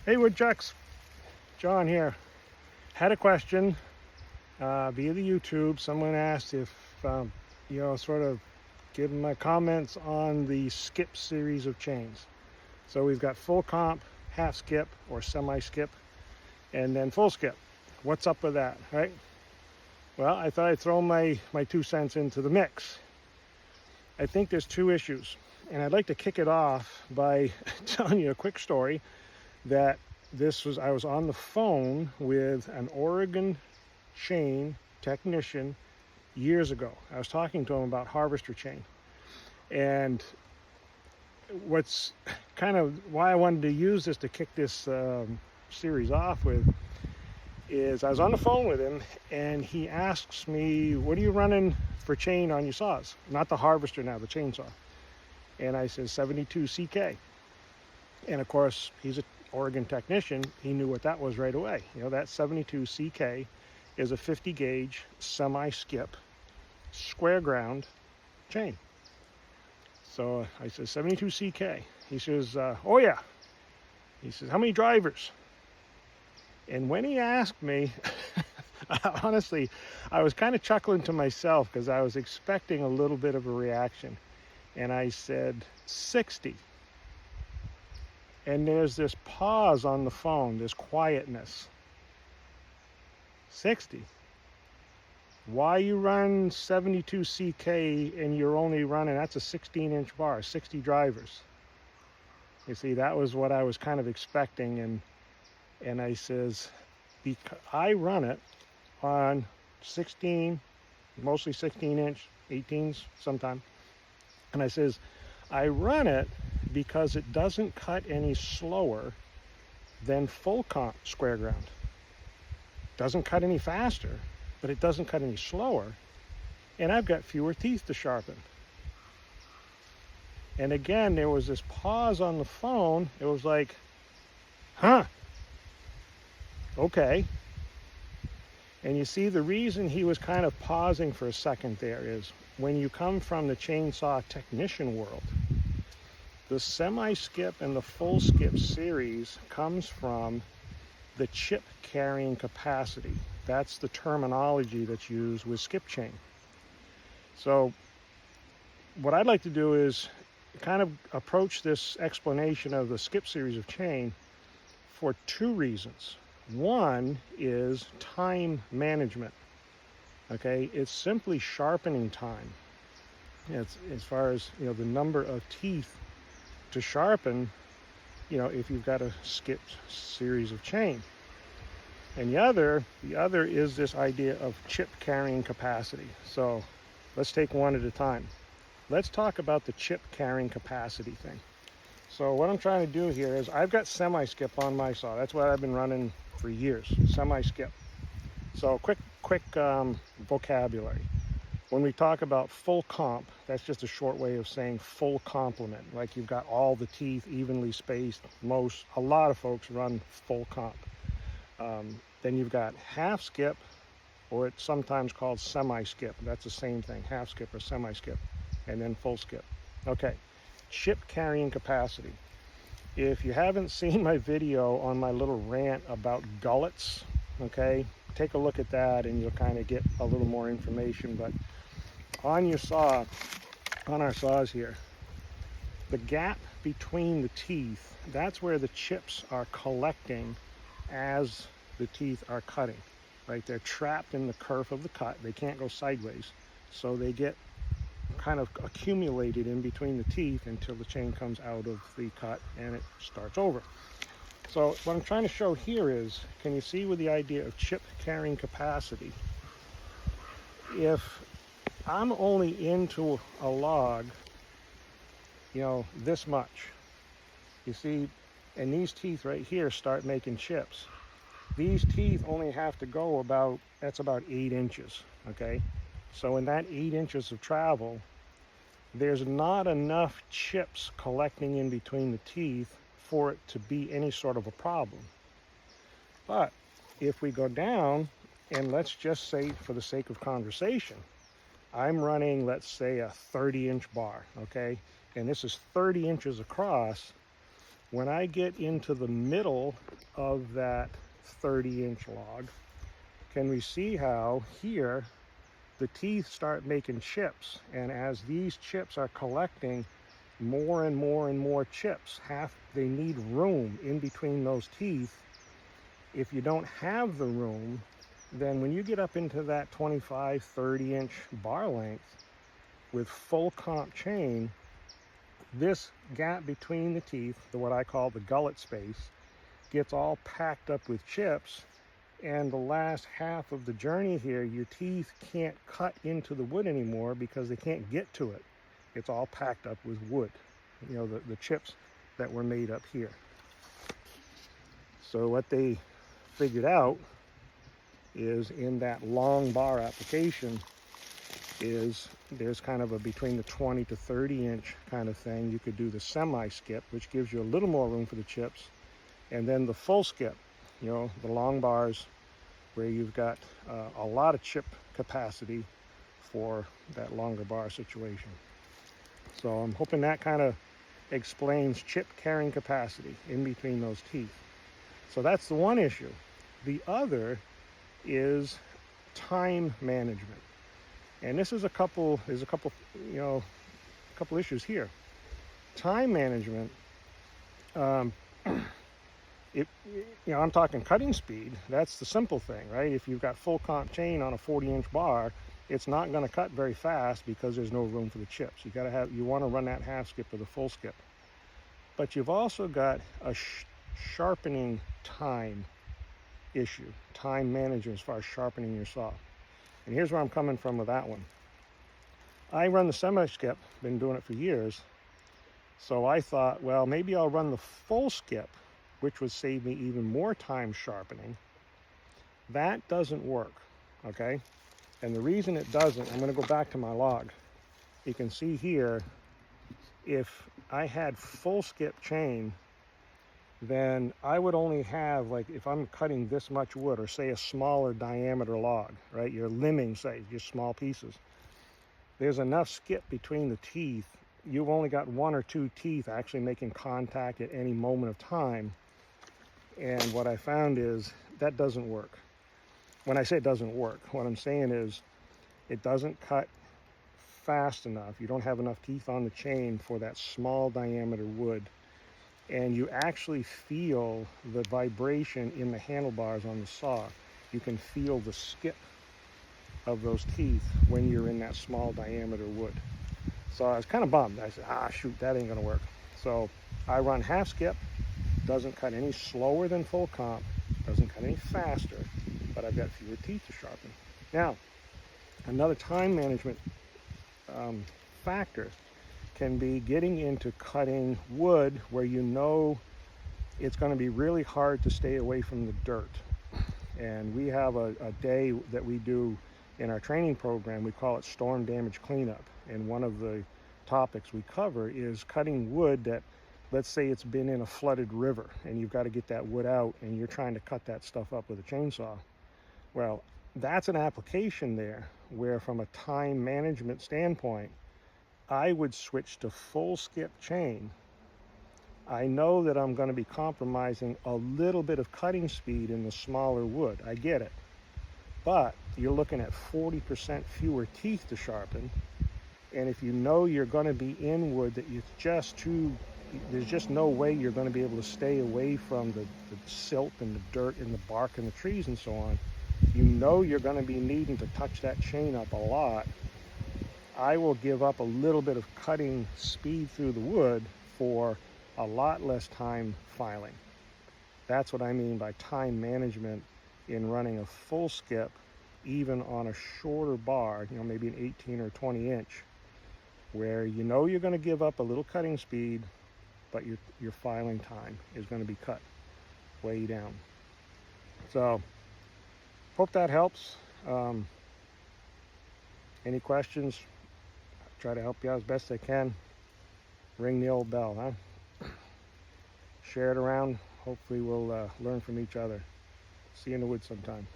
Hey Woodchucks, John here. Had a question via the YouTube. Someone asked if, sort of give my comments on the skip series of chains. So we've got full comp, half skip or semi skip, and then full skip. What's up with that, right? Well, I thought I'd throw my 2 cents into the mix. I think there's two issues, and I'd like to kick it off by telling you a quick story that I was on the phone with an Oregon chain technician years ago. I was talking to him about harvester chain, and what's kind of why I wanted to use this to kick this series off with is I was on the phone with him and he asks me, what are you running for chain on your saws? Not the harvester now, the chainsaw. And I said 72 CK. And of course, he's an Oregon technician. He knew what that was right away. You know, that 72 CK is a 50 gauge semi-skip square ground chain. So I said 72 CK. He says, oh yeah. He says, how many drivers? And when he asked me, honestly, I was kind of chuckling to myself because I was expecting a little bit of a reaction. And I said 60. And there's this pause on the phone, this quietness. 60. Why you run 72 CK and you're only running, that's a 16-inch bar, 60 drivers. You see, that was what I was kind of expecting. And I says, because I run it on 16, mostly 16-inch, 18s sometimes. And I says, I run it because it doesn't cut any slower than full comp square ground. Doesn't cut any faster, but it doesn't cut any slower. And I've got fewer teeth to sharpen. And again, there was this pause on the phone. It was like, huh, okay. And you see, the reason he was kind of pausing for a second there is when you come from the chainsaw technician world, the semi-skip and the full skip series comes from the chip carrying capacity. That's the terminology that's used with skip chain. So what I'd like to do is kind of approach this explanation of the skip series of chain for two reasons. One is time management. Okay, it's simply sharpening time. It's as far as, you know, the number of teeth to sharpen, you know, if you've got a skip series of chain. And the other is this idea of chip carrying capacity. So let's take one at a time. Let's talk about the chip carrying capacity thing. So what I'm trying to do here is I've got semi-skip on my saw. That's what I've been running for years, semi-skip. So quick vocabulary. When we talk about full comp, that's just a short way of saying full complement. Like you've got all the teeth evenly spaced. A lot of folks run full comp. Then you've got half skip, or it's sometimes called semi-skip. That's the same thing, half skip or semi-skip, and then full skip. Okay, chip carrying capacity. If you haven't seen my video on my little rant about gullets, okay, take a look at that and you'll kind of get a little more information. But on your saw, on our saws here, the gap between the teeth, that's where the chips are collecting as the teeth are cutting, right? They're trapped in the curve of the cut. They can't go sideways. So they get kind of accumulated in between the teeth until the chain comes out of the cut and it starts over. So what I'm trying to show here is, can you see with the idea of chip carrying capacity, if I'm only into a log, you know, this much, you see, and these teeth right here start making chips. These teeth only have to go that's about 8 inches, okay? So in that 8 inches of travel, there's not enough chips collecting in between the teeth for it to be any sort of a problem. But if we go down, and let's just say for the sake of conversation, I'm running, let's say, a 30-inch bar, okay? And this is 30 inches across. When I get into the middle of that 30-inch log, can we see how here the teeth start making chips? And as these chips are collecting more and more and more chips, they need room in between those teeth. If you don't have the room, then when you get up into that 25, 30-inch bar length with full comp chain, this gap between the teeth, what I call the gullet space, gets all packed up with chips, and the last half of the journey here, your teeth can't cut into the wood anymore because they can't get to it. It's all packed up with wood, the chips that were made up here. So what they figured out is in that long bar application is there's kind of a between the 20 to 30 inch kind of thing. You could do the semi skip, which gives you a little more room for the chips, and then the full skip, the long bars where you've got a lot of chip capacity for that longer bar situation. So I'm hoping that kind of explains chip carrying capacity in between those teeth. So that's the one issue. The other is time management. And this is a couple issues here. Time management, I'm talking cutting speed. That's the simple thing, right? If you've got full comp chain on a 40-inch bar, it's not going to cut very fast because there's no room for the chips. You want to run that half skip or the full skip. But you've also got a sharpening time issue, time management as far as sharpening your saw. And here's where I'm coming from with that one. I run the semi-skip, been doing it for years. So I thought, well, maybe I'll run the full skip, which would save me even more time sharpening. That doesn't work, okay? And the reason it doesn't, I'm gonna go back to my log. You can see here, if I had full skip chain, then I would only have, like, if I'm cutting this much wood, or say a smaller diameter log, right? You're limbing, say, just small pieces. There's enough skip between the teeth. You've only got one or two teeth actually making contact at any moment of time. And what I found is that doesn't work. When I say it doesn't work, what I'm saying is it doesn't cut fast enough. You don't have enough teeth on the chain for that small diameter wood. And you actually feel the vibration in the handlebars on the saw. You can feel the skip of those teeth when you're in that small diameter wood. So I was kind of bummed. I said, shoot, that ain't gonna work. So I run half skip, doesn't cut any slower than full comp, doesn't cut any faster, but I've got fewer teeth to sharpen. Now, another time management factor can be getting into cutting wood where it's going to be really hard to stay away from the dirt. And we have a day that we do in our training program. We call it storm damage cleanup. And one of the topics we cover is cutting wood that, let's say it's been in a flooded river and you've got to get that wood out and you're trying to cut that stuff up with a chainsaw. Well, that's an application there where, from a time management standpoint, I would switch to full skip chain. I know that I'm going to be compromising a little bit of cutting speed in the smaller wood. I get it. But you're looking at 40% fewer teeth to sharpen. And if you know you're going to be in wood that there's just no way you're going to be able to stay away from the silt and the dirt and the bark and the trees and so on, you know you're going to be needing to touch that chain up a lot. I will give up a little bit of cutting speed through the wood for a lot less time filing. That's what I mean by time management in running a full skip, even on a shorter bar, maybe an 18 or 20 inch, where you're going to give up a little cutting speed, but your filing time is going to be cut way down. So, hope that helps. Any questions? Try to help you out as best I can. Ring the old bell, huh? Share it around. Hopefully we'll learn from each other. See you in the woods sometime.